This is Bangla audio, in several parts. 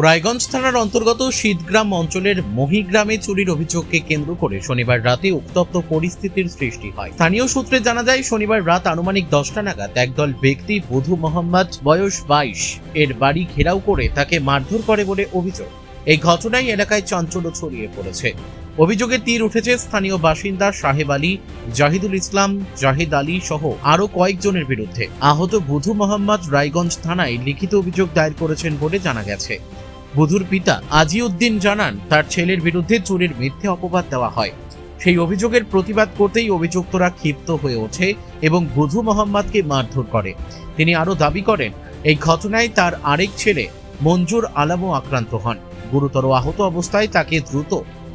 রায়গঞ্জ থানার অন্তর্গত শীতগ্রাম অঞ্চলের মহিগ্রামে চুরির অভিযোগকে কেন্দ্র করে শনিবার রাতে উত্তপ্ত পরিস্থিতির সৃষ্টি হয়। স্থানীয় সূত্রে জানা যায়, শনিবার রাত আনুমানিক 10টা নাগাদ একদল ব্যক্তি বধু মোহাম্মদ বয়স 22 এর বাড়ি ঘেরাও করে তাকে মারধর করে বলে অভিযোগ। এই ঘটনায় এলাকায় চাঞ্চল্য ছড়িয়ে পড়েছে। অভিযোগের তীর উঠেছে স্থানীয় বাসিন্দা সাহেব আলী, জাহিদুল ইসলাম, জাহিদ আলী সহ আরো কয়েকজনের বিরুদ্ধে। আহত বধু মোহাম্মদ রায়গঞ্জ থানায় লিখিত অভিযোগ দায়ের করেছেন বলে জানা গেছে। বধূর পিতা আজিউদ্দিন জানান, তার ছেলের বিরুদ্ধে চুরির মিথ্যে অপবাদ দেওয়া হয়। সেই অভিযোগের প্রতিবাদ করতেই অভিযুক্তরা ক্ষিপ্ত হয়ে ওঠে এবং বধু মোহাম্মদকে মারধর করে। তিনি আরো দাবি করেন, এই ঘটনায় তার আরেক ছেলে মঞ্জুর আলমও আক্রান্ত হন। গুরুতর আহত অবস্থায় তাকে দ্রুত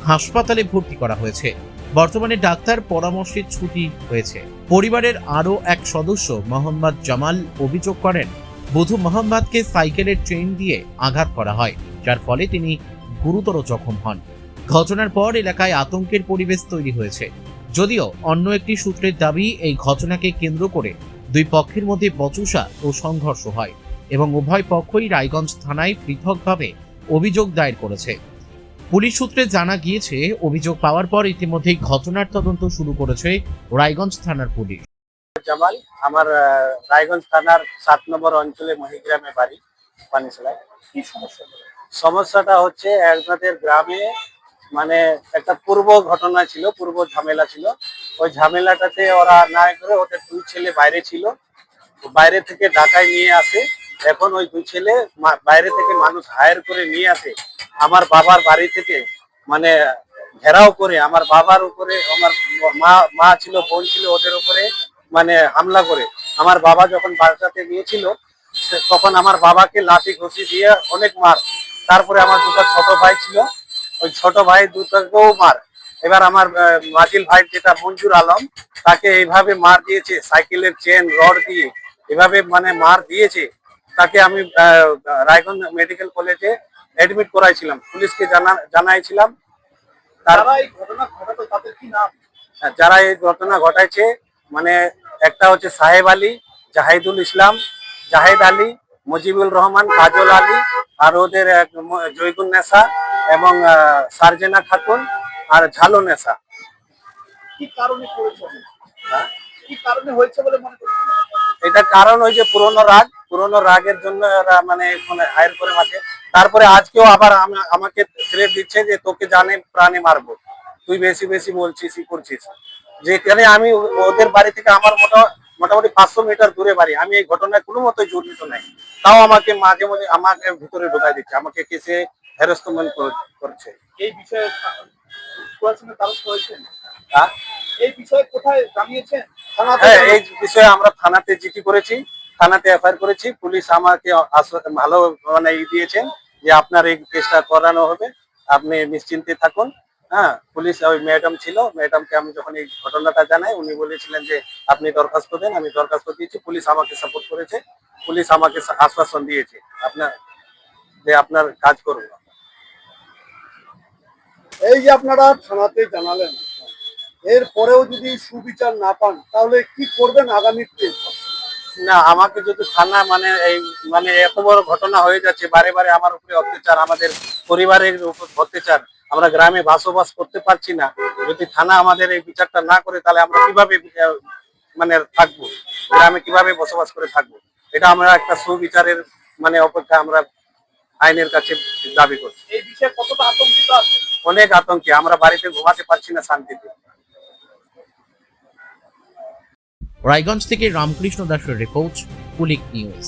হাসপাতালে ভর্তি করা হয়েছে। বর্তমানে ডাক্তার পরামর্শে ছুটি হয়েছে। পরিবারের আরো এক সদস্য মোহাম্মদ জামাল অভিযোগ করেন, বধূ মোহাম্মদকে সাইকেলের চেইন দিয়ে আঘাত করা হয়, যার ফলে তিনি গুরুতর জখম হন। ঘটনার পর এলাকায় আতঙ্কের পরিবেশ তৈরি হয়েছে। যদিও অন্য একটি সূত্রের দাবি, এই ঘটনাকে কেন্দ্র করে দুই পক্ষের মধ্যে বচসা ও সংঘর্ষ হয় এবং উভয় পক্ষই রায়গঞ্জ থানায় পৃথকভাবে অভিযোগ দায়ের করেছে। পুলিশ সূত্রে জানা গিয়েছে, অভিযোগ পাওয়ার পর ইতিমধ্যেই ঘটনার তদন্ত শুরু করেছে রায়গঞ্জ থানার পুলিশ। জামাল, আমার রায়গঞ্জ থানার 7 নম্বর অঞ্চলে মহিগ্রামে বাড়ি, পানিশালায়। কি সমস্যা? সমস্যাটা হচ্ছে আপনাদের গ্রামে মানে একটা পূর্ব ঘটনা ছিল, পূর্ব ঝামেলা ছিল। ওই ঝামেলাটাতে ওরা না করে ওদের দুই ছেলে বাইরে ছিল, বাইরে থেকে ঢাকায় নিয়ে আসে। এখন ওই দুই ছেলে বাইরে থেকে মানুষ হায়ার করে নিয়ে আসে, আমার বাবার বাড়ি থেকে মানে ঘেরাও করে আমার বাবার উপরে, আমার মা ছিল, বোন ছিল, ওদের উপরে মানে হামলা করে। আমার বাবা যখন বাচ্চাতে গিয়েছিল তখন আমার বাবাকে লাঠি ঘষি দিয়ে অনেক মার। তারপরে আমার দুটো ছোট ভাই ছিল, ওই ছোট ভাই দুটোকেও মার। এবার আমার মাজিল ভাই যেটা মঞ্জুর আলম, তাকে এইভাবে মার দিয়েছে, সাইকেলের চেন রড দিয়ে এভাবে মানে মার দিয়েছে। তাকে আমি রায়গঞ্জ মেডিকেল কলেজে অ্যাডমিট করাইছিলাম, পুলিশকে জানাইছিলাম। যারা এই ঘটনা ঘটাতো তাদের কি নাম? যারা এই ঘটনা ঘটাইছে মানে একটা হচ্ছে সাহেব আলী, জাহিদুল ইসলাম, জাহেদ আলী, মুজিবুল রহমান, কাজল আলী, আর ওদের জৈগুন নেশা এবং সারজেনা খাতুন আর ঝালো নেশা। কি কারণে করেছে? কি কারণে হয়েছে বলে মনে করছেন? এটা কারণ ওই যে পুরনো রাগের জন্য এরা মানে হায়ার করে মাঠে। তারপরে আজকেও আবার আমাকে থ্রেট দিচ্ছে যে তোকে জানে প্রাণে মারবো, তুই বেশি বেশি বলছিস, ই করছিস। যেখানে আমি ওদের বাড়ি থেকে আমার মোটামুটি 500 মিটার দূরে বাড়ি, আমি এই ঘটনায় কোনো মতোই জড়িত নাই, তাও আমাকে মাঝে মাঝে আমাকে ভিতরে ঢোকাই দিচ্ছে, আমাকে কেসে হ্যারাসমেন্ট করছে। এই বিষয়ে প্রশাসনের দ্বারস্থ হয়েছেন? এই বিষয়ে কোথায় জানিয়েছেন? হ্যাঁ, এই বিষয়ে আমরা থানাতে জিডি করেছি, থানাতে এফআইআর করেছি। পুলিশ আমাকে ভালো মানে দিয়েছেন যে আপনার এই কেসটা করানো হবে, আপনি নিশ্চিন্তে থাকুন। হ্যাঁ, পুলিশ ওই ম্যাডাম ছিল, ম্যাডামকে আমি যখন এই ঘটনাটা জানাই উনি বলেছিলেন যে আপনি দরখাস্ত দেন। আমি দরখাস্ত দিয়েছি, পুলিশ আমাকে সাপোর্ট করেছে, পুলিশ আমাকে আশ্বাসন দিয়েছে আপনার কাজ করবে। এই যে আপনারা থানাতে জানালেন, এর পরেও যদি সুবিচার না পান তাহলে কি করবেন আগামীতে? না, আমাকে যদি থানা মানে এই মানে এত বড় ঘটনা হয়ে যাচ্ছে, বারে বারে আমার উপরে অত্যাচার, আমাদের পরিবারের উপর অত্যাচার, আমরা গ্রামে বসবাস করতে পারছি না। যদি থানা আমাদের এই বিচারটা না করে তাহলে আমরা কিভাবে মানে থাকবো, গ্রামে কিভাবে বসবাস করে থাকবো? এটা আমরা একটা সুবিচারের মানে অপেক্ষা আমরা আইনের কাছে দাবি করছি। এই বিষয়ে কতটা আতঙ্কিত আছে? অনেক আতঙ্কে, আমরা বাড়িতে ঘুমাতে পারছি না শান্তিতে। রায়গঞ্জ থেকে রামকৃষ্ণ দাসের রিপোর্ট, কুলিক নিউজ।